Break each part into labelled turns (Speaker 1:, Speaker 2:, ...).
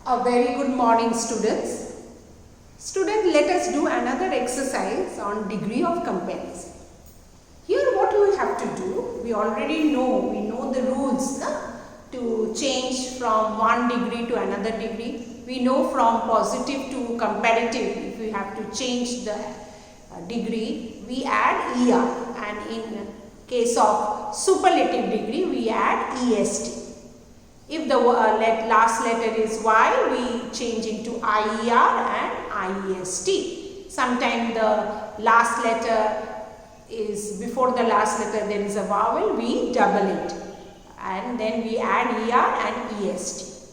Speaker 1: A very good morning, students. Student, let us do another exercise on degree of comparison. Here what we have to do, we already know, we know the rules to change from one degree to another degree. We know from positive to comparative, if we have to change the degree, we add ER, and in case of superlative degree, we add EST. If the last letter is Y, we change into IER and IEST. Sometimes the last letter is, before the last letter there is a vowel, we double it. And then we add ER and EST.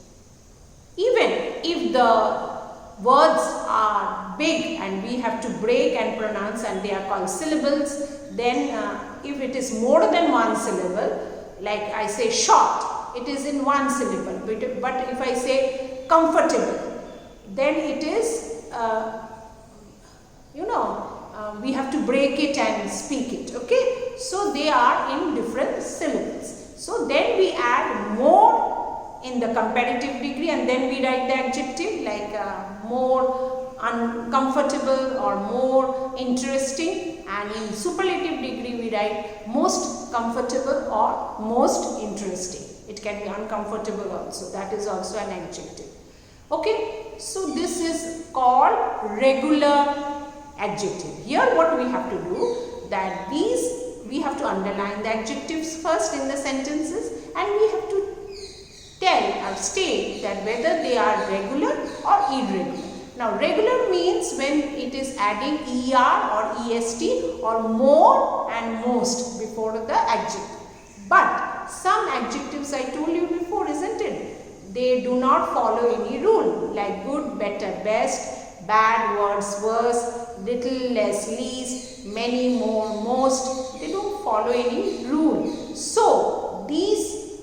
Speaker 1: Even if the words are big and we have to break and pronounce and they are called syllables, then if it is more than one syllable, like I say short, it is in one syllable, but if I say comfortable, then it is, we have to break it and speak it, okay? So they are in different syllables. So then we add more in the comparative degree and then we write the adjective like more uncomfortable or more interesting, and in superlative degree we write most comfortable or most interesting. It can be uncomfortable also, that is also an adjective. Okay, so this is called regular adjective. Here what we have to do, that we have to underline the adjectives first in the sentences, and we have to tell or state that whether they are regular or irregular. Now regular means when it is adding ER or EST or more and most before the adjective. But some adjectives I told you before, isn't it? They do not follow any rule, like good, better, best, bad, worse, worse, little, less, least, many, more, most. They don't follow any rule. So these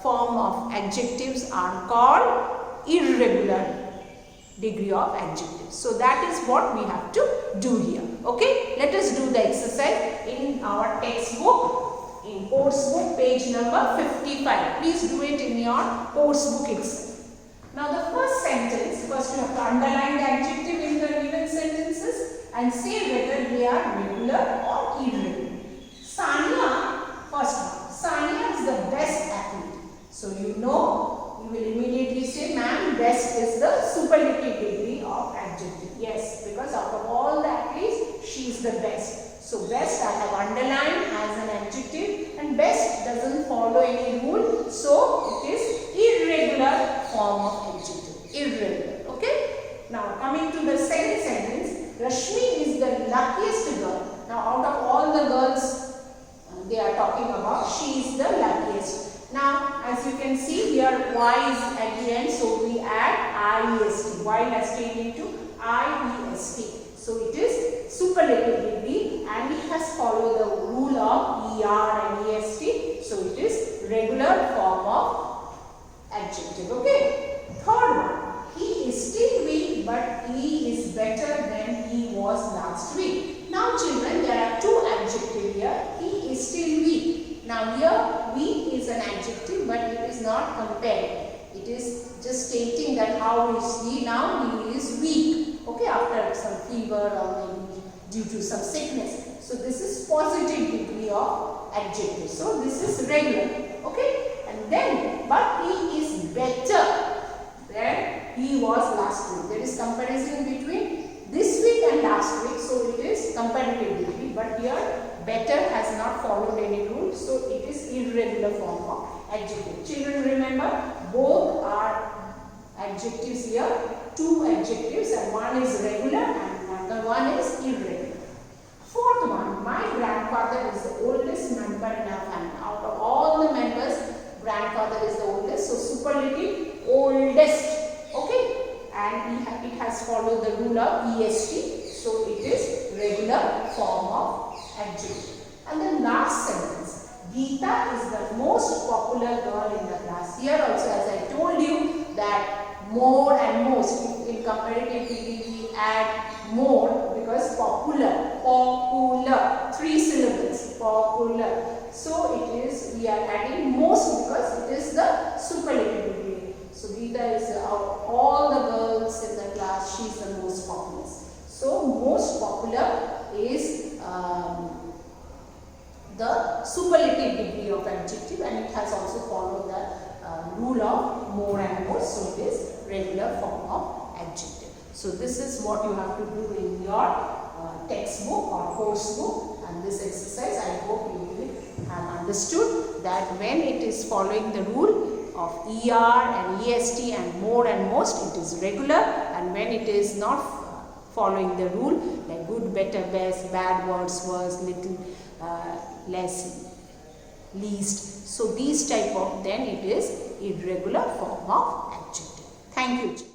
Speaker 1: form of adjectives are called irregular degree of adjectives. So that is what we have to do here. Okay, let us do the exercise in our textbook. In course book, page number 55. Please do it in your course book itself. Now the first sentence, first you have to underline the adjective in the given sentences and say whether they are regular or irregular. Sania, first one, Sania is the best athlete. So you know, you will immediately say, ma'am, best is the superlative degree of adjective. Yes, because out of all the athletes, she is the best. So best I have underlined as an adjective, and best doesn't follow any rule, so it is irregular form of adjective. Irregular. Okay. Now coming to the second sentence, Rashmi is the luckiest girl. Now out of all the girls they are talking about, she is the luckiest. Now as you can see here, Y is at the end, so we add IEST. Y has changed into IEST. So it is superlative degree and it has followed the rule of ER and EST. So it is regular form of adjective. Okay. Third one. He is still weak, but he is better than he was last week. Now children, there are two adjectives here. He is still weak. Now here weak is an adjective, but it is not comparing. It is just stating that how is he now? He is weak. Okay, after some fever or maybe due to some sickness. So this is positive degree of adjective. So this is regular. Okay, and then but he is better than he was last week. There is comparison between this week and last week. So it is comparative degree. But here better has not followed any rule. So it is irregular form of adjective. Children, remember both are adjectives here. Two adjectives, and one is regular and another one is irregular. Fourth one, my grandfather is the oldest member in our family. Out of all the members, grandfather is the oldest. So superlative, oldest. Okay, and it has followed the rule of EST. So it is regular form of adjective. And the last sentence, Geeta is the most popular girl in the class. Here also, as I told you, that more and most, in comparative degree we add more because popular, three syllables, popular. So it is, we are adding most because it is the superlative degree. So Geeta is all the superlative degree of adjective, and it has also followed the rule of more and more, so it is regular form of adjective. So this is what you have to do in your textbook or course book, and this exercise I hope you will have understood that when it is following the rule of ER and EST and more and most, it is regular, and when it is not following the rule like good, better, best, bad, worse, worse, little, less, least, so these type of, then it is irregular form of adjective. Thank you.